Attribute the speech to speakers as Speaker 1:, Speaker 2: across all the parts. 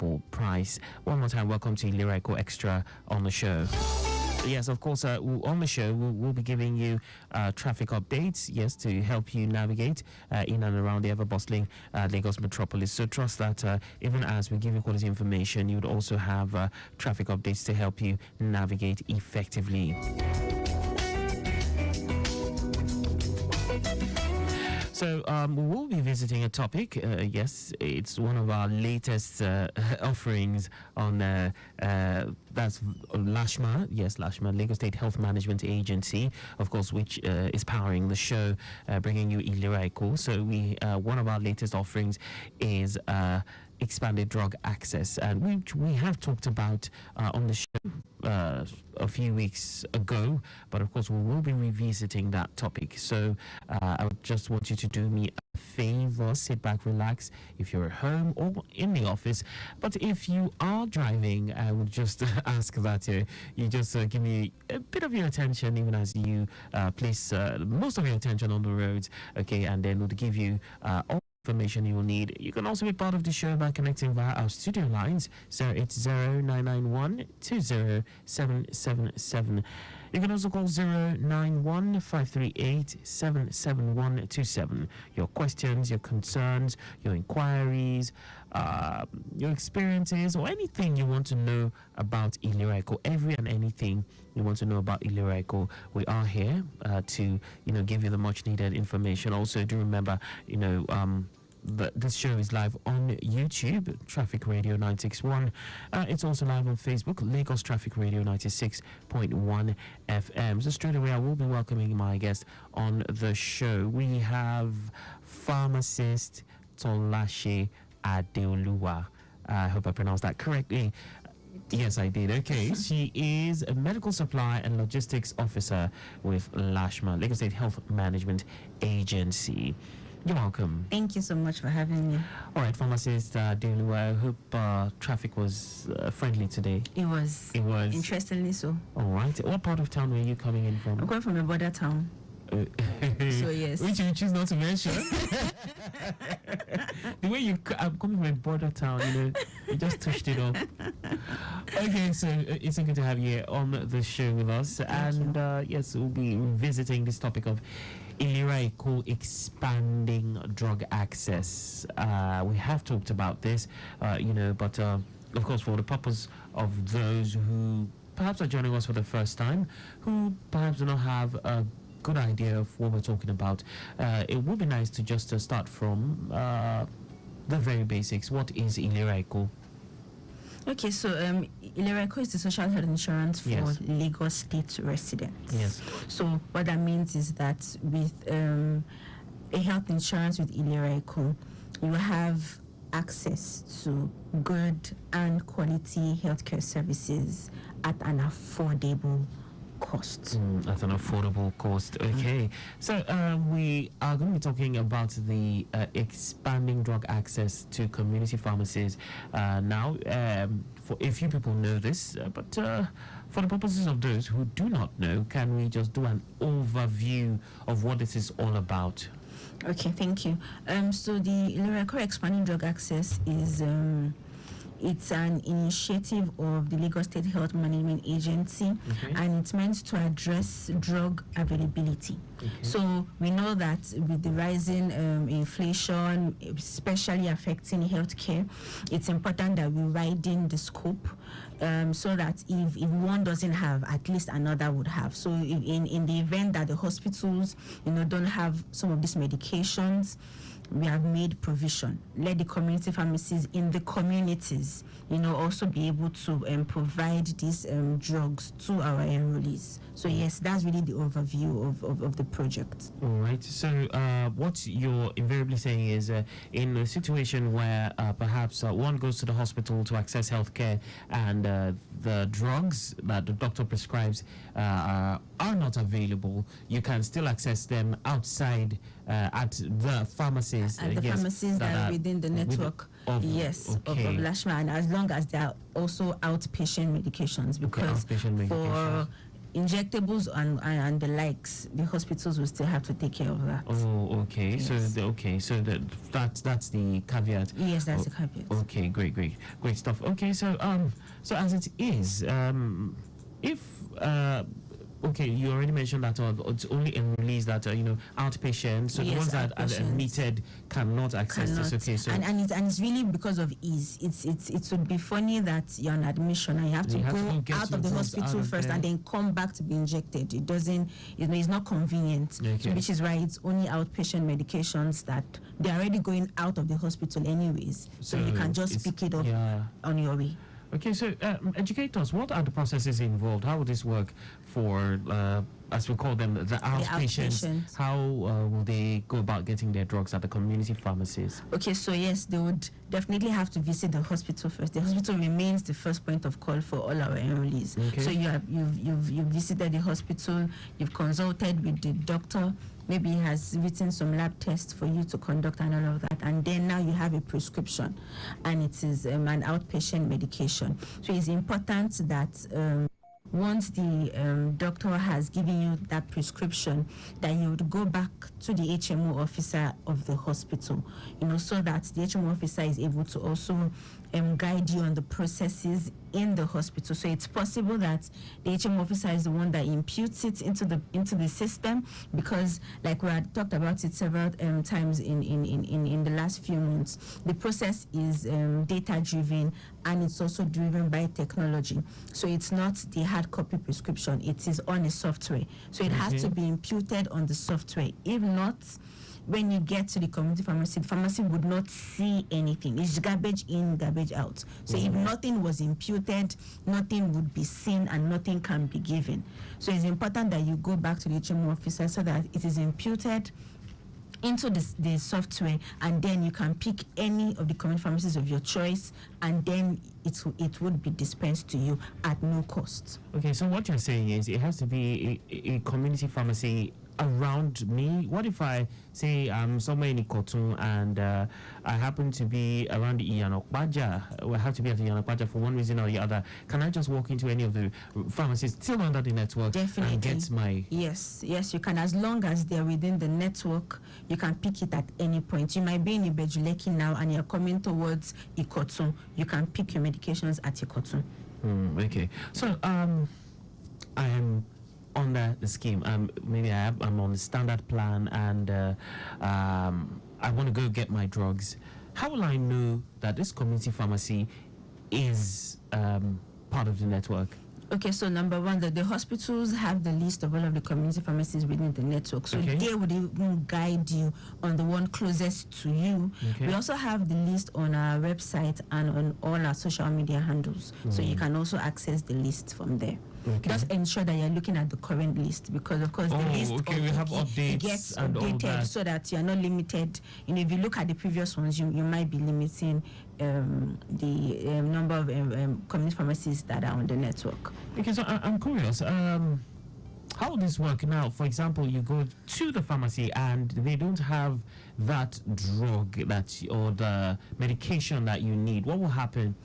Speaker 1: affordable price. One more time, welcome to ILERA EKO Extra on the show. Yes, of course, on the show, we'll be giving you traffic updates, yes, to help you navigate in and around the ever-bustling Lagos metropolis. So trust that even as we give you quality information, you would also have traffic updates to help you navigate effectively. So we will be visiting a topic. Yes, it's one of our latest offerings on that's LASHMA. Yes, LASHMA, Lagos State Health Management Agency, of course, which is powering the show, bringing you ILERA EKO. So one of our latest offerings is expanded drug access, and we have talked about on the show a few weeks ago, but of course we will be revisiting that topic. So I would just want you to do me a favor, sit back, relax if you're at home or in the office. But if you are driving, I would just ask that you just give me a bit of your attention, even as you place most of your attention on the roads, okay, and then we'll give you all information you will need. You can also be part of the show by connecting via our studio lines. So it's 0991 20777. You can also call 091 538 77127. Your questions, your concerns, your inquiries, your experiences, or anything you want to know about ILERA EKO, every and anything you want to know about ILERA EKO, we are here to give you the much needed information. Also, do remember, this show is live on YouTube, Traffic Radio 961. It's also live on Facebook, Lagos Traffic Radio 96.1 FM. So straight away, I will be welcoming my guest on the show. We have pharmacist Tolashe Adeoluwa. I hope I pronounced that correctly. Yes, I did. Okay. She is a medical supply and logistics officer with LASHMA, Lagos State Health Management Agency. You're welcome.
Speaker 2: Thank you so much for having me.
Speaker 1: All right, pharmacist Adeoluwa, I hope traffic was friendly today.
Speaker 2: It was.
Speaker 1: It was.
Speaker 2: Interestingly so.
Speaker 1: All right. What part of town were you coming in from?
Speaker 2: I'm coming from a border town. So yes.
Speaker 1: Which you choose not to mention. The way I'm coming from a border town, you just touched it off. Okay, so it's good to have you here on the show with us. Yes, we'll be revisiting this topic of ILERA EKO, expanding drug access. We have talked about this, but of course, for the purpose of those who perhaps are joining us for the first time, who perhaps do not have a good idea of what we're talking about, it would be nice to just start from the very basics. What is ILERA EKO?
Speaker 2: Okay, so ILERA EKO is the social health insurance for
Speaker 1: Yes.
Speaker 2: Lagos State residents.
Speaker 1: Yes.
Speaker 2: So what that means is that with a health insurance with ILERA EKO, you have access to good and quality healthcare services at an affordable cost.
Speaker 1: At an affordable cost. Okay. So we are going to be talking about the expanding drug access to community pharmacies now. For a few people know this, but for the purposes of those who do not know, can we just do an overview of what this is all about?
Speaker 2: Okay, thank you. So the ILERA EKO expanding drug access is it's an initiative of the Lagos State Health Management Agency, and it's meant to address drug availability. So we know that with the rising inflation, especially affecting healthcare, it's important that we widen the scope so that if one doesn't have, at least another would have. So in the event that the hospitals don't have some of these medications, we have made provision. Let the community pharmacies in the communities, also be able to provide these drugs to our enrollees. So yes, that's really the overview of the project.
Speaker 1: All right. So what you're invariably saying is in a situation where perhaps one goes to the hospital to access healthcare and the drugs that the doctor prescribes are not available, you can still access them outside at the pharmacies.
Speaker 2: At the pharmacies that are within the network of LASHMA, and as long as they are also outpatient medications, because
Speaker 1: outpatient medication.
Speaker 2: injectables and the likes, the hospitals will still have to take care of that.
Speaker 1: Oh, okay.
Speaker 2: Yes.
Speaker 1: So that's the caveat.
Speaker 2: Yes, that's the caveat.
Speaker 1: Okay, great stuff. Okay, so as it is, if okay, you already mentioned that it's only enrollees that are outpatients. So the
Speaker 2: Yes,
Speaker 1: ones that are
Speaker 2: outpatients.
Speaker 1: admitted cannot access this. Okay, so
Speaker 2: and it's really because of ease. It would be funny that you're on admission and you have to go
Speaker 1: get
Speaker 2: out
Speaker 1: your
Speaker 2: of the
Speaker 1: drugs
Speaker 2: hospital
Speaker 1: out of
Speaker 2: first
Speaker 1: there.
Speaker 2: and then come back to be injected. It doesn't, it's not convenient.
Speaker 1: Okay.
Speaker 2: So which is why it's only outpatient medications that they're already going out of the hospital anyways. So you can just pick it up on your way.
Speaker 1: Okay, so educate us. What are the processes involved? How will this work for, as we call them, the outpatients? How will they go about getting their drugs at the community pharmacies?
Speaker 2: Okay, so yes, they would definitely have to visit the hospital first. The hospital remains the first point of call for all our enrollees.
Speaker 1: Okay.
Speaker 2: So you've visited the hospital, you've consulted with the doctor. Maybe he has written some lab tests for you to conduct and all of that. And then now you have a prescription and it is an outpatient medication. So it's important that once the doctor has given you that prescription, that you would go back to the HMO officer of the hospital, so that the HMO officer is able to also guide you on the processes in the hospital. So it's possible that the HMO officer is the one that imputes it into the system, because like we had talked about it several times in the last few months, the process is data driven and it's also driven by technology. So it's not the hard copy prescription, it is on a software. So it has to be imputed on the software. If not, when you get to the community pharmacy, the pharmacy would not see anything. It's garbage in, garbage out. So if nothing was imputed, nothing would be seen and nothing can be given. So it's important that you go back to the HMO officer so that it is imputed into the software, and then you can pick any of the community pharmacies of your choice, and then it would be dispensed to you at no cost.
Speaker 1: Okay, so what you're saying is it has to be a community pharmacy around me. What if I say I'm somewhere in Ikotun and I happen to be around the Iyanokbaja, or I have to be at the Iyanokbaja for one reason or the other? Can I just walk into any of the pharmacies still under the network?
Speaker 2: Definitely.
Speaker 1: And get my...
Speaker 2: Yes, you can. As long as they're within the network, you can pick it at any point. You might be in Ibejuleki now and you're coming towards Ikotun. You can pick your medications at Ikotun.
Speaker 1: Okay. So I am under the scheme. Maybe I'm on the standard plan and I want to go get my drugs. How will I know that this community pharmacy is part of the network?
Speaker 2: Okay, so number one, the hospitals have the list of all of the community pharmacies within the network. So they would even guide you on the one closest to you. Okay. We also have the list on our website and on all our social media handles. So you can also access the list from there. Okay. Just ensure that you're looking at the current list, because of course the list
Speaker 1: we have updates,
Speaker 2: it gets
Speaker 1: and
Speaker 2: updated
Speaker 1: all that.
Speaker 2: So that you're not limited. If you look at the previous ones, you might be limiting the number of community pharmacies that are on the network.
Speaker 1: Okay, so I'm curious. How will this work now? For example, you go to the pharmacy and they don't have that drug or the medication that you need. What will happen?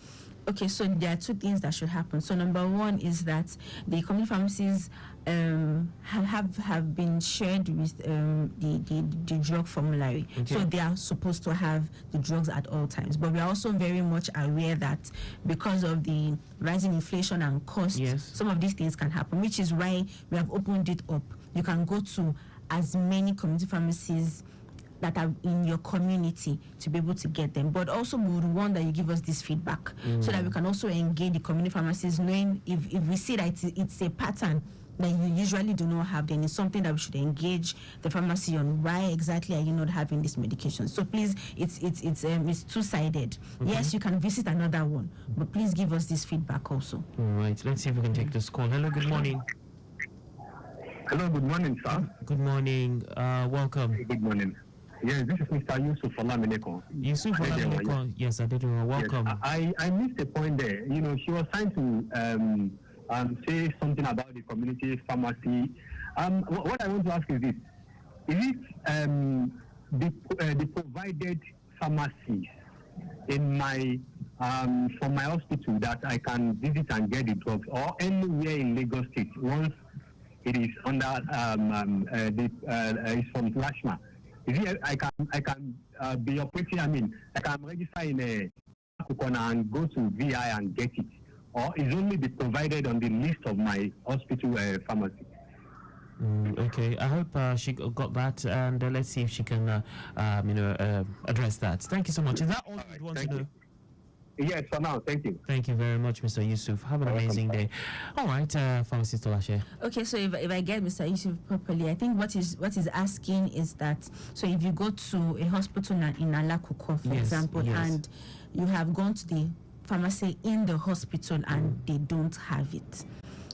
Speaker 2: Okay, so there are two things that should happen. So number one is that the community pharmacies have been shared with the drug formulary. Okay. So they are supposed to have the drugs at all times. But we are also very much aware that because of the rising inflation and costs, some of these things can happen, which is why we have opened it up. You can go to as many community pharmacies that are in your community to be able to get them. But also we would want that you give us this feedback so that we can also engage the community pharmacies, knowing if we see that it's a pattern that you usually do not have, then it's something that we should engage the pharmacy on. Why exactly are you not having this medication? So please, it's two-sided. Yes, you can visit another one, but please give us this feedback also.
Speaker 1: All right, let's see if we can take this call. Hello, good morning.
Speaker 3: Hello, good morning, sir.
Speaker 1: Good morning. Welcome.
Speaker 3: Good morning. Yes, this is Mr. Yusuf Olamineko.
Speaker 1: Yusuf Olamineko. Yes, I did. Welcome.
Speaker 3: Yes, I missed a point there. She was trying to say something about the community pharmacy. What I want to ask is this: is it the provided pharmacies in my from my hospital that I can visit and get the drugs, or anywhere in Lagos State once it is under it's from LASHMA. Is it I can be operating? I mean, I can register in a and go to VI and get it, or is only be provided on the list of my hospital pharmacy?
Speaker 1: Okay, I hope she got that, and let's see if she can, address that. Thank you so much. Is that all you want to know?
Speaker 3: Yes, for now. Thank you.
Speaker 1: Thank you very much, Mr. Yusuf. Have an amazing day. All right, Pharmacist Olashe.
Speaker 2: Okay, so if I get Mr. Yusuf properly, I think what is asking is that, so if you go to a hospital in LASUCOM, for example, and you have gone to the pharmacy in the hospital and they don't have it.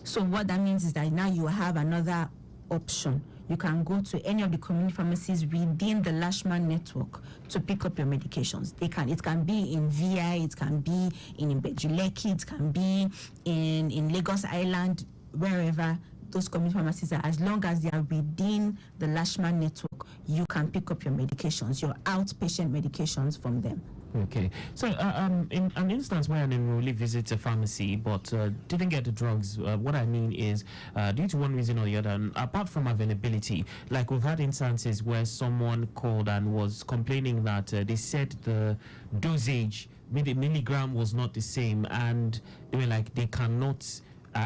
Speaker 2: So what that means is that now you have another option. You can go to any of the community pharmacies within the LASHMA network to pick up your medications. It can be in VI, it can be in Bejuleki, it can be in Lagos Island, wherever those community pharmacies are. As long as they are within the LASHMA network, you can pick up your medications, your outpatient medications from them.
Speaker 1: Okay, so in an instance where an enrollee visits a pharmacy but didn't get the drugs, what I mean is due to one reason or the other, and apart from availability, like we've had instances where someone called and was complaining that they said the dosage, the milligram was not the same, and they were like, they cannot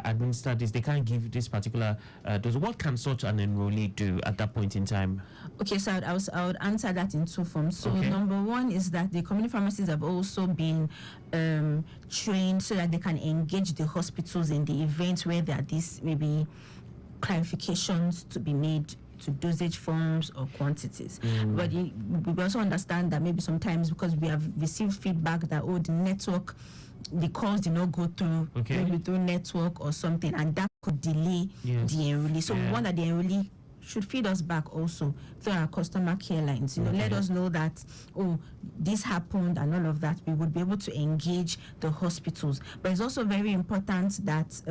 Speaker 1: administer this, they can't give this particular dose. What can such an enrollee do at that point in time?
Speaker 2: Okay, so I would answer that in two forms. So number one is that the community pharmacies have also been trained so that they can engage the hospitals in the events where there are these maybe clarifications to be made to dosage forms or quantities. But we also understand that maybe sometimes, because we have received feedback that, the network, the calls did not go through, maybe through network or something, and that could delay the enrollee. So we want that the enrollee should feed us back also through our customer care lines. Let us know that, this happened and all of that. We would be able to engage the hospitals. But it's also very important that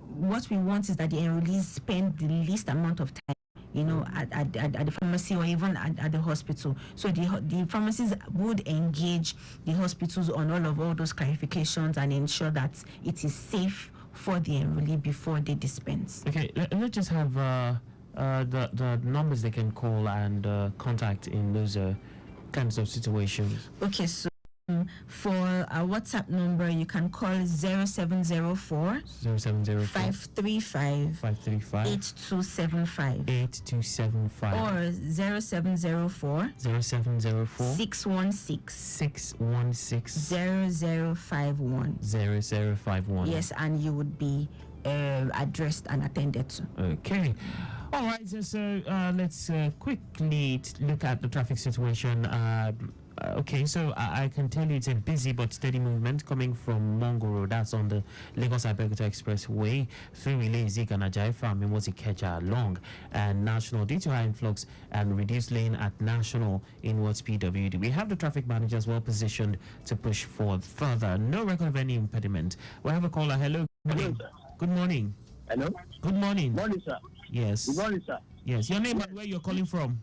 Speaker 2: what we want is that the enrollees spend the least amount of time at the pharmacy or even at the hospital. So the pharmacies would engage the hospitals on all those clarifications and ensure that it is safe for the enrollee before they dispense.
Speaker 1: Okay, let's just have the numbers they can call and contact in those kinds of situations.
Speaker 2: Okay, so for our WhatsApp number, you can call 0704 535 8275 or 0704 616 0051. Yes, and you would be addressed and attended to.
Speaker 1: Okay. All right, so let's quickly look at the traffic situation. Okay, so I can tell you it's a busy but steady movement coming from Mongoro. That's on the Lagos-Abeokuta Expressway through Ilezik and Ajayi Farm in Ikeja along and National due to high influx and reduced lane at National inwards PWD. We have the traffic managers well positioned to push forward further. No record of any impediment. We have a caller. Hello.
Speaker 4: Hello, sir.
Speaker 1: Good morning.
Speaker 4: Hello.
Speaker 1: Good morning.
Speaker 4: Morning, sir.
Speaker 1: Yes.
Speaker 4: Good morning, sir.
Speaker 1: Yes. Your name and where you're calling from?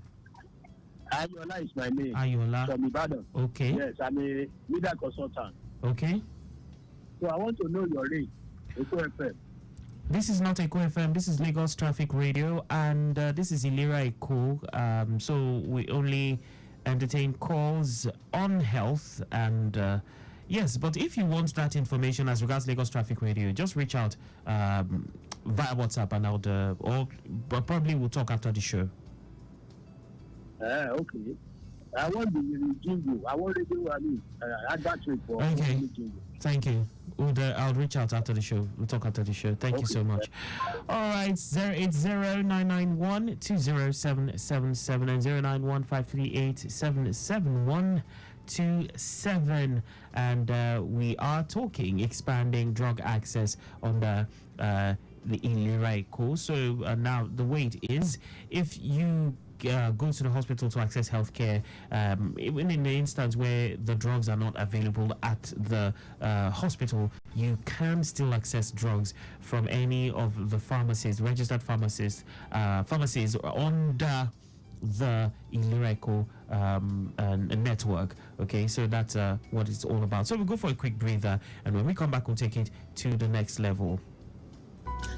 Speaker 4: Ayola is my name.
Speaker 1: Ayola.
Speaker 4: From Ibadan.
Speaker 1: Okay.
Speaker 4: Yes, I'm a media consultant.
Speaker 1: Okay.
Speaker 4: So I want to know your rate. Eko FM.
Speaker 1: This is not Eko FM. This is Lagos Traffic Radio, and this is ILERA EKO. So we only entertain calls on health and. Yes, but if you want that information as regards Lagos Traffic Radio, just reach out via WhatsApp, and or probably we'll talk after the show.
Speaker 4: Okay. I want the jingle. I want to do advertisement for.
Speaker 1: Okay. Thank you. I'll reach out after the show. We'll talk after the show. Thank you so much. All right, 080-991-20777 and 091-538-77127, and we are talking expanding drug access on the ILERA EKO. So now the way it is, if you go to the hospital to access healthcare, even in the instance where the drugs are not available at the hospital, you can still access drugs from any of the pharmacies, registered pharmacies under the ILERA EKO network. Okay, so that's what it's all about. So we'll go for a quick breather, and when we come back, we'll take it to the next level.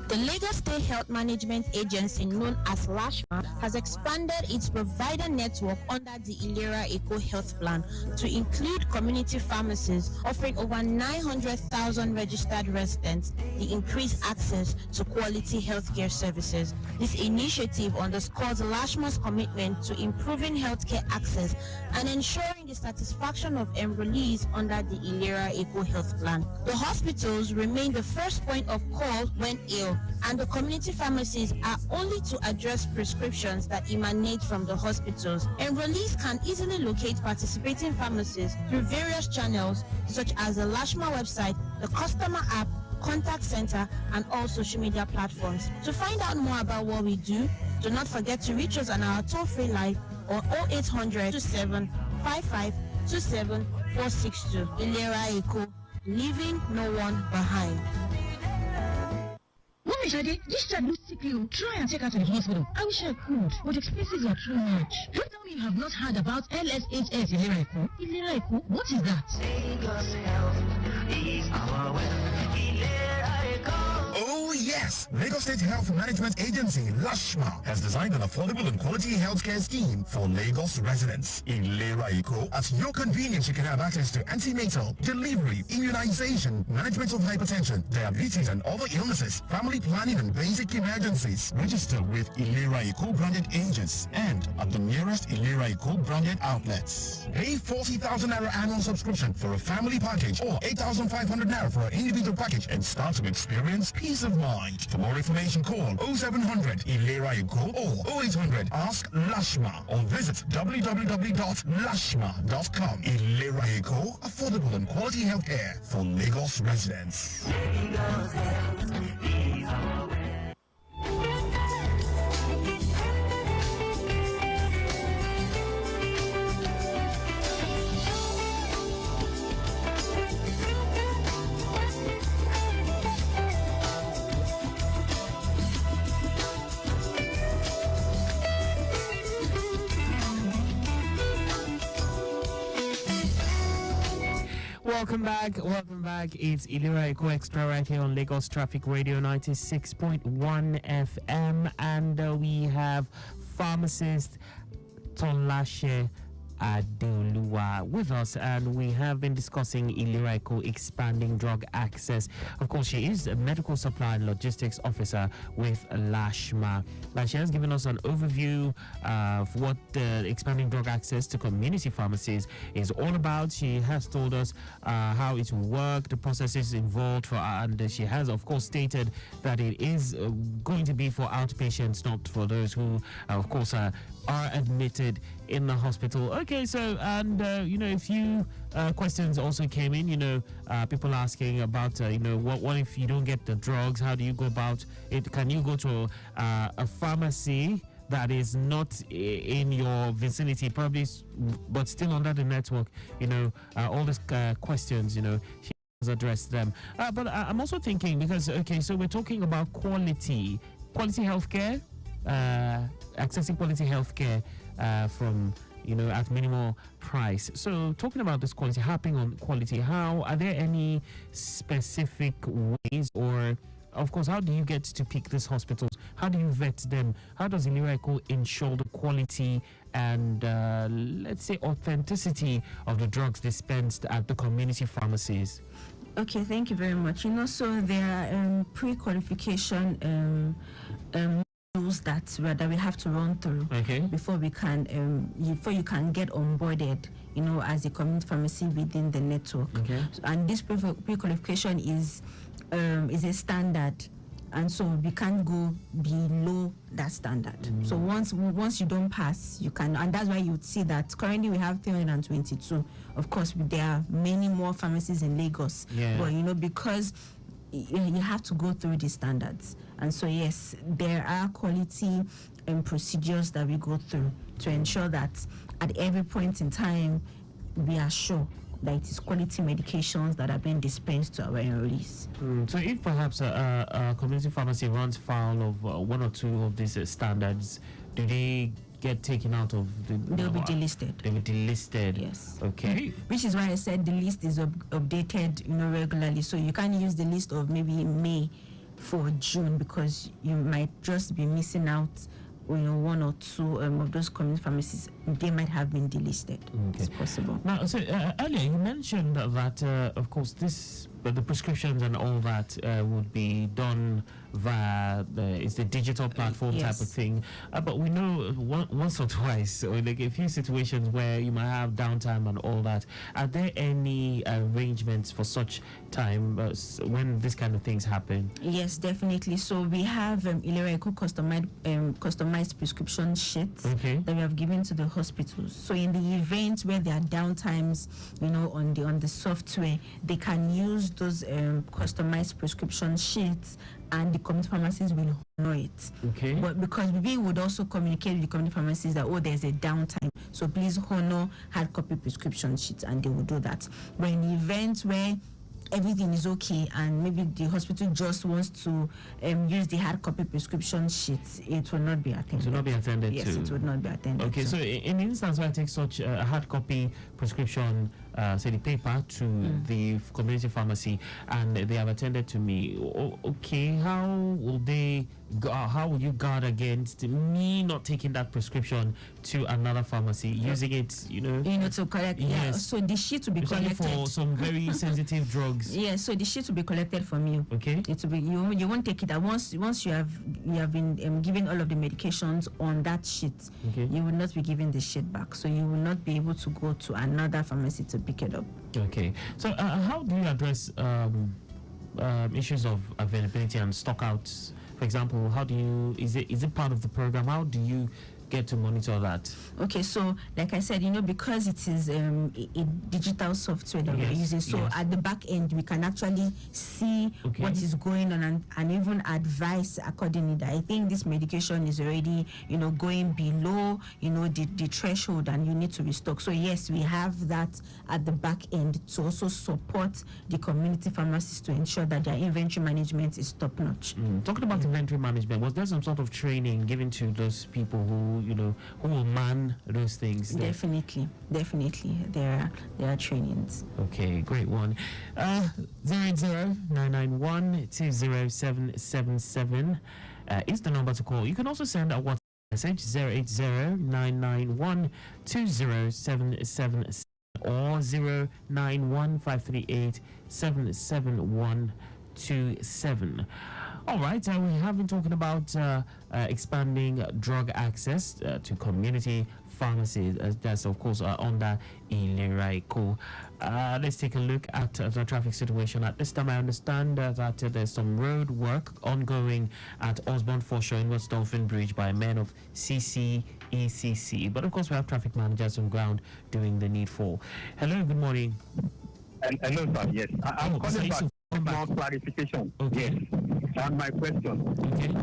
Speaker 5: The Lagos State Health Management Agency, known as LASHMA, has expanded its provider network under the ILERA EKO health plan to include community pharmacies, offering over 900,000 registered residents the increased access to quality healthcare services. This initiative underscores LASHMA's commitment to improving healthcare access and ensuring the satisfaction of enrollees under the ILERA EKO health plan. The hospitals remain the first point of call when ill, and the community pharmacies are only to address prescriptions that emanate from the hospitals. Enrollees can easily locate participating pharmacies through various channels such as the LASHMA website, the customer app, contact center, and all social media platforms. To find out more about what we do not forget to reach us on our toll-free line or 0800 27 55 27 462. ILERA EKO, leaving no one behind.
Speaker 6: Mommy, Shade, this child looks sickly. Try and take her to the hospital. I wish I could, but expenses are too much. Don't tell me you have not heard about LSHS ILERA EKO. ILERA EKO? What is that?
Speaker 7: Lagos Health is our wealth. ILERA EKO.
Speaker 8: Oh yes! Lagos State Health Management Agency, LASHMA, has designed an affordable and quality healthcare scheme for Lagos residents. In ILERA EKO, at your convenience, you can have access to antenatal, delivery, immunization, management of hypertension, diabetes and other illnesses, family planning and basic emergencies. Register with ILERA EKO branded agents and at the nearest ILERA EKO branded outlets. Pay 40,000 naira annual subscription for a family package or 8,500 naira for an individual package and start to experience peace of mind. For more information, call 0700 ILERA EKO or 0800 Ask LASHMA or visit www.lashma.com. ILERA EKO, affordable and quality healthcare for Lagos residents.
Speaker 7: Lagos Health is our wealth.
Speaker 1: Welcome back. It's ILERA EKO Extra right here on Lagos Traffic Radio 96.1 FM, and we have pharmacist Tolashe Adeoluwa with us, and we have been discussing ILERA EKO expanding drug access. Of course, she is a medical supply and logistics officer with LASHMA. She has given us an overview of what the expanding drug access to community pharmacies is all about. She has told us how it will work, the processes involved, and she has, of course, stated that it is going to be for outpatients, not for those who, of course, are admitted in the hospital. Okay, so, and a few questions also came in, people asking about, what if you don't get the drugs? How do you go about it? Can you go to a pharmacy that is not in your vicinity, probably, but still under the network? All these questions, she has addressed them. But I'm also thinking, because, okay, so we're talking about quality healthcare, accessing quality healthcare from at minimal price. So talking about this quality, harping on quality, are there any specific ways, or of course, how do you get to pick these hospitals? How do you vet them? How does ILERA EKO ensure the quality and let's say authenticity of the drugs dispensed at the community pharmacies?
Speaker 2: Okay, thank you very much. So there are pre-qualification rules that we have to run through before we can before you can get onboarded, as a community pharmacy within the network. And this pre-qualification is a standard, and so we can't go below that standard. So once you don't pass, you can, and that's why you would see that currently we have 322. Of course, there are many more pharmacies in Lagos, but because you have to go through these standards. And so yes, there are quality procedures that we go through to ensure that at every point in time we are sure that it is quality medications that are being dispensed to our enrollees.
Speaker 1: So if perhaps a community pharmacy runs foul of one or two of these standards, do they get taken out of the...
Speaker 2: They'll be delisted.
Speaker 1: They'll be delisted.
Speaker 2: Yes.
Speaker 1: Okay.
Speaker 2: Which is why I said the list is updated regularly. So you can't use the list of maybe May for June, because you might just be missing out, one or two of those community pharmacies. They might have been delisted. It's possible.
Speaker 1: Now, so earlier you mentioned that, of course, the prescriptions and all that would be done via the digital platform type of thing. But we know once or twice, or like a few situations where you might have downtime and all that. Are there any arrangements for such time when this kind of things happen?
Speaker 2: Yes, definitely. So we have ILERA EKO customized prescription sheets that we have given to the hospitals. So in the event where there are downtimes, on the software, they can use those customized prescription sheets, and the community pharmacies will honor it. But because we would also communicate with the community pharmacies that, there's a downtime, so please honor hard copy prescription sheets, and they will do that. But in events where everything is okay and maybe the hospital just wants to use the hard copy prescription sheets, it will not be attended.
Speaker 1: It will not be attended to.
Speaker 2: Yes, it would not be attended
Speaker 1: to. So in the instance where I take such a hard copy prescription, say the paper, to the community pharmacy, and they have attended to me, how will you guard against me not taking that prescription to another pharmacy, using it,
Speaker 2: to collect? So the sheet will be collected
Speaker 1: for some very sensitive drugs.
Speaker 2: Yes, so the sheet will be collected from you. It will be you won't take it. Once you have been given all of the medications on that sheet, you will not be given the sheet back. So you will not be able to go to another pharmacy to pick it up.
Speaker 1: So how do you address issues of availability and stockouts? For example, is it part of the program? How do you get to monitor that?
Speaker 2: So like I said, because it is a digital software that we're using, so at the back end we can actually see what is going on and even advise accordingly. That I think this medication is already going below the threshold and you need to restock. So yes, we have that at the back end to also support the community pharmacists to ensure that their inventory management is top notch.
Speaker 1: Talking about inventory management, was there some sort of training given to those people who will man those things?
Speaker 2: Definitely there are trainings.
Speaker 1: Great one. 080-991-20777 is the number to call. You can also send a WhatsApp message 080-991-20777 or 091-538-77127. All right, we have been talking about expanding drug access to community pharmacies. That's, of course, under ILERA EKO. Let's take a look at the traffic situation. At this time, I understand that there's some road work ongoing at Osborne Foreshore in West Dolphin Bridge by men of CCECC. But, of course, we have traffic managers on ground doing the needful. Hello, good morning.
Speaker 3: Hello, sir. Yes, I'm calling back. More clarification. Yes, on my question.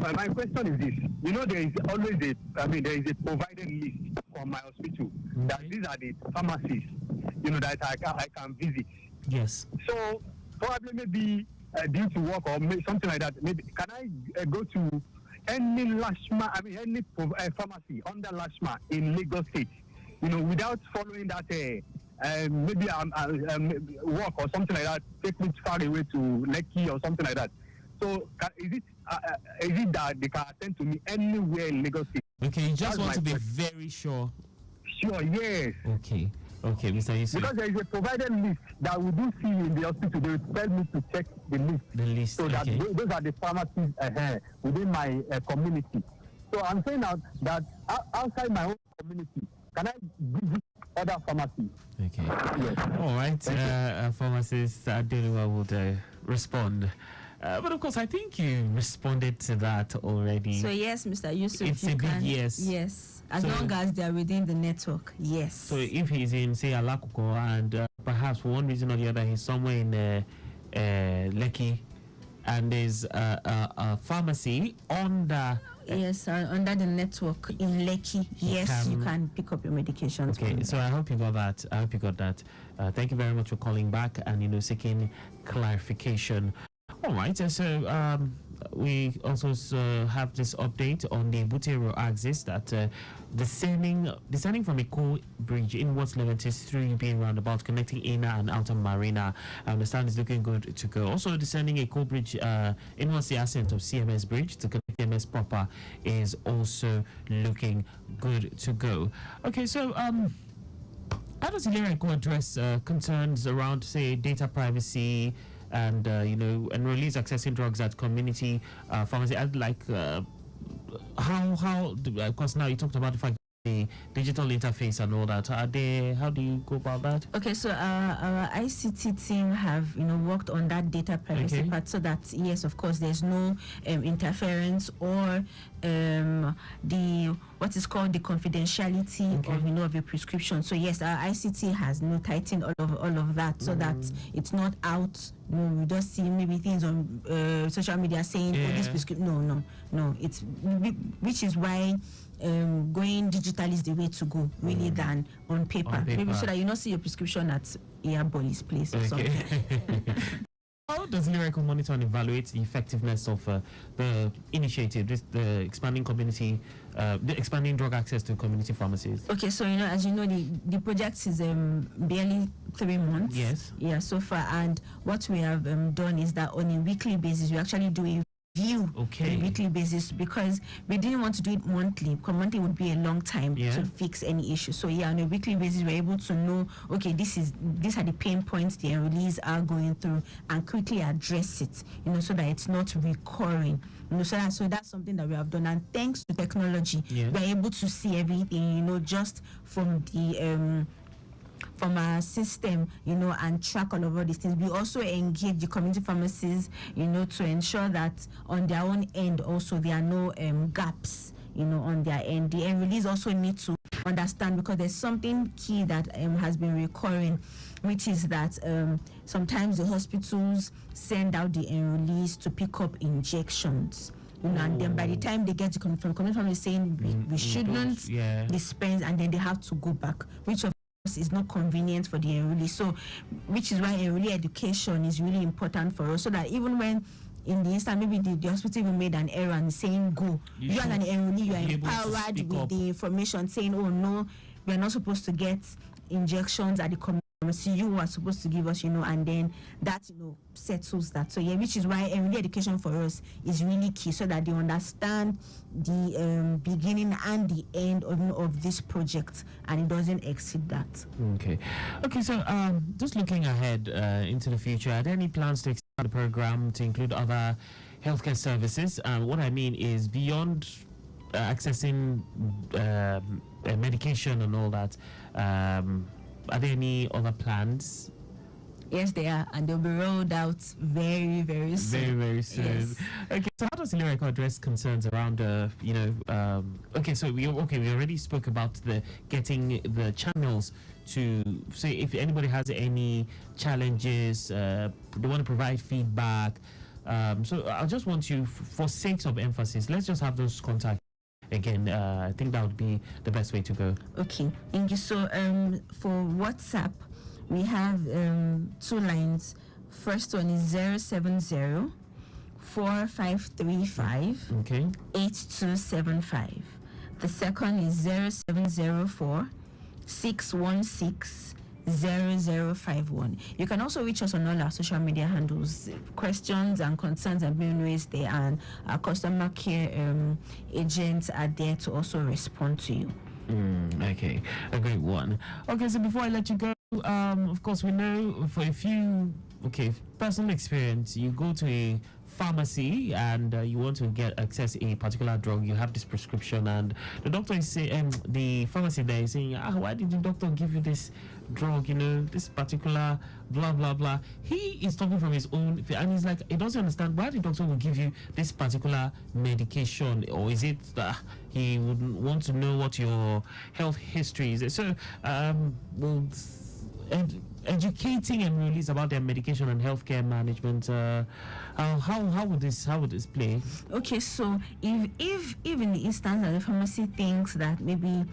Speaker 3: My question is this: there is always there is a provided list from my hospital that these are the pharmacies, that I can visit.
Speaker 1: Yes.
Speaker 3: So probably maybe due to work or something like that, maybe can I go to any LASHMA? Any pharmacy under LASHMA in Lagos State, without following that. Maybe work or something like that, take me far away to Lekki or something like that. So is it that they can attend to me anywhere in Lagos State?
Speaker 1: You just want to be very sure.
Speaker 3: Sure, yes.
Speaker 1: Okay, Mr. Yusuf.
Speaker 3: Because there is a provided list that we do see in the hospital. They will tell me to check the list. So that those are the pharmacies within my community. So I'm saying now that outside my own community, can I visit other pharmacies? Yes.
Speaker 1: All right. Pharmacists, I don't know who would respond. But of course, I think you responded to that already.
Speaker 2: So yes, Mr. Yusuf,
Speaker 1: it's a big yes.
Speaker 2: Yes, as long as they are within the network. Yes.
Speaker 1: So if he's in, say, LASUCOM, and perhaps for one reason or the other, he's somewhere in Lekki, and there's a pharmacy under.
Speaker 2: Yes, under the network in Lekki. Yes, you can pick up your medications.
Speaker 1: So I hope you got that. Thank you very much for calling back and seeking clarification. All right. So we also have this update on the Butero axis that descending from Eko Bridge inwards Leventis through UBA roundabout connecting inner and outer Marina. I understand it's looking good to go. Also descending Eko Bridge inwards the ascent of CMS Bridge to connect CMS proper is also looking good to go. Okay, so how does ILERA EKO address concerns around, say, data privacy and enrollees accessing drugs at community pharmacy? I'd like of course, now you talked about the fact the digital interface and all that. How do you go about that?
Speaker 2: Okay, so our ICT team have worked on that data privacy part, so that yes, of course, there's no interference or the what is called the confidentiality of a prescription. So yes, our ICT has tightened all of that, so that it's not out. We just see maybe things on social media saying, "Oh, this prescription." No. It's which is why going digital is the way to go, really, than on paper. Maybe so that you not see your prescription at Ehiage's place or something.
Speaker 1: How does ILERA EKO monitor and evaluate the effectiveness of the initiative, the expanding community, the expanding drug access to community pharmacies?
Speaker 2: Okay, so as you know, the project is barely 3 months.
Speaker 1: Yes.
Speaker 2: Yeah, so far, and what we have done is that on a weekly basis, we actually do a view on a weekly basis, because we didn't want to do it monthly, because monthly would be a long time to fix any issue. So on a weekly basis, we're able to know, okay, these are the pain points the enrollees are going through, and quickly address it, so that it's not recurring. So that's something that we have done, and thanks to technology, we're able to see everything, just from the from our system, and track all of these things. We also engage the community pharmacies, to ensure that on their own end also there are no gaps, on their end. The enrollees also need to understand, because there's something key that has been recurring, which is that sometimes the hospitals send out the enrollees to pick up injections. And then by the time they get from community pharmacy saying we shouldn't dispense, and then they have to go back, which of is not convenient for the enrollee. So, which is why enrollee education is really important for us, so that even when in the instant maybe the hospital even made an error and saying go, you as an enrollee, you are empowered with the information saying, oh no, we are not supposed to get injections at the community pharmacy, you are supposed to give us, and then that settles that. So which is why enrollee education for us is really key, so that they understand the beginning and the end of this project, and it doesn't exceed that.
Speaker 1: Okay, so just looking ahead into the future, are there any plans to expand the program to include other healthcare services? What I mean is beyond accessing medication and all that, are there any other plans?
Speaker 2: Yes, they are, and they'll be rolled out very, very soon.
Speaker 1: Very soon. Yes. Okay, so how does ILERA EKO address concerns around, we already spoke about getting the channels to say if anybody has any challenges, they want to provide feedback. So I just want you, for sake of emphasis, let's just have those contacts. Again, I think that would be the best way to go.
Speaker 2: Okay, thank you. So for WhatsApp, we have 2 lines. First one is 070 4535 8275. The second is 0704 616 0051. You can also reach us on all our social media handles. Questions and concerns are being raised there, and our customer care agents are there to also respond to you.
Speaker 1: Okay, a great one. Okay, so before I let you go, of course, we know for a few, personal experience, you go to a pharmacy and you want to access a particular drug, you have this prescription, and the doctor is saying, the pharmacy there is saying, why did the doctor give you this drug, this particular blah blah blah. He is talking from his own, and he's like, he doesn't understand why the doctor will give you this particular medication, or is it that he would want to know what your health history is. So educating enrollees about their medication and healthcare management, how would this play?
Speaker 2: Okay, so if in the instance that the pharmacy thinks that maybe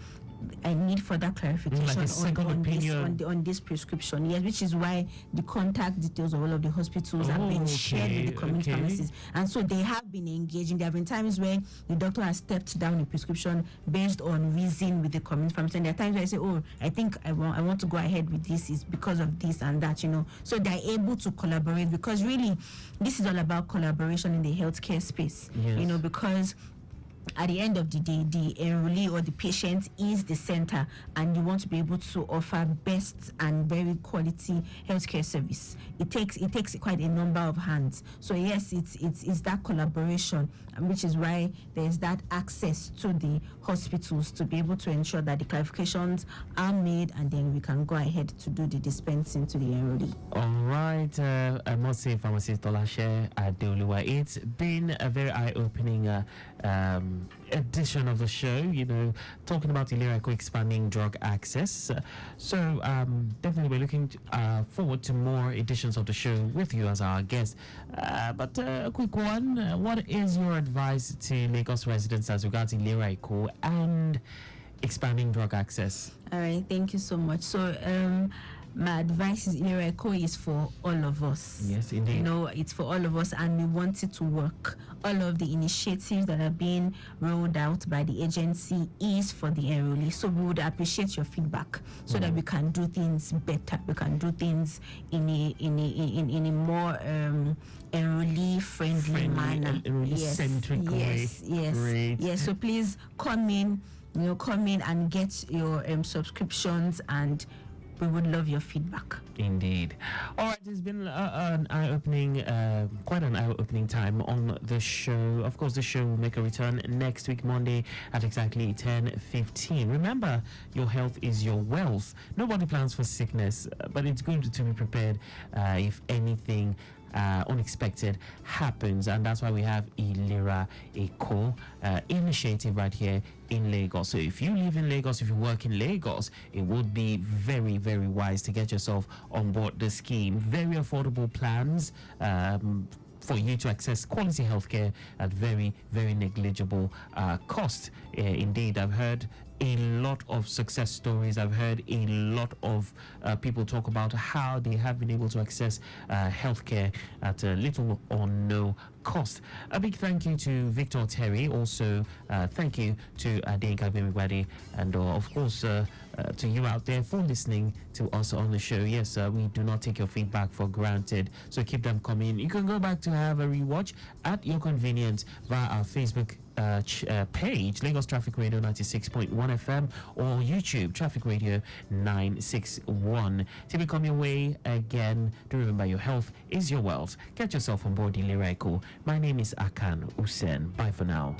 Speaker 2: I need further clarification
Speaker 1: Like a second opinion.
Speaker 2: on this prescription. Yes, which is why the contact details of all of the hospitals have been shared with the community pharmacies. And so they have been engaging. There have been times where the doctor has stepped down a prescription based on reason with the community pharmacy. And there are times where I say, oh, I think I want to go ahead with this is because of this and that, So they're able to collaborate, because really this is all about collaboration in the healthcare space, because at the end of the day, the enrollee or the patient is the center, and you want to be able to offer best and very quality healthcare service. It takes quite a number of hands. So yes, it's that collaboration, which is why there's that access to the hospitals to be able to ensure that the clarifications are made, and then we can go ahead to do the dispensing to the enrollee.
Speaker 1: All right, I must say, Pharmacist Olashe Adeoluwa, it's been a very eye-opening edition of the show, talking about ILERA EKO expanding drug access. So definitely we're looking forward to more editions of the show with you as our guest. But a quick one, what is your advice to Lagos residents as regards ILERA EKO and expanding drug access?
Speaker 2: All right, thank you so much. So my advice is ILERA EKO is for all of us.
Speaker 1: Yes, indeed.
Speaker 2: It's for all of us, and we want it to work. All of the initiatives that are being rolled out by the agency is for the enrollee. So we would appreciate your feedback so that we can do things better. We can do things in a more enrollee-friendly manner.
Speaker 1: Enrollee-centric way.
Speaker 2: Yes. So please come in and get your subscriptions, and we would love your feedback.
Speaker 1: Indeed. All right, it's been an eye-opening, quite an eye-opening time on the show. Of course, the show will make a return next week, Monday, at exactly 10:15. Remember, your health is your wealth. Nobody plans for sickness, but it's good to be prepared if anything unexpected happens, and that's why we have ILERA EKO initiative right here in Lagos. So if you live in Lagos, if you work in Lagos, it would be very, very wise to get yourself on board the scheme. Very affordable plans for you to access quality healthcare at very, very negligible cost. Indeed, I've heard a lot of success stories. I've heard a lot of people talk about how they have been able to access healthcare at a little or no cost. A big thank you to Victor Terry. Also, thank you to Adenka Bemiwade, and of course to you out there for listening to us on the show. Yes, we do not take your feedback for granted, so keep them coming. You can go back to have a rewatch at your convenience via our Facebook page, Lagos Traffic Radio 96.1 FM, or YouTube Traffic Radio 961. Till we come your way again, do remember your health is your wealth. Get yourself on board ILERA EKO. My name is Akan Usen. Bye for now.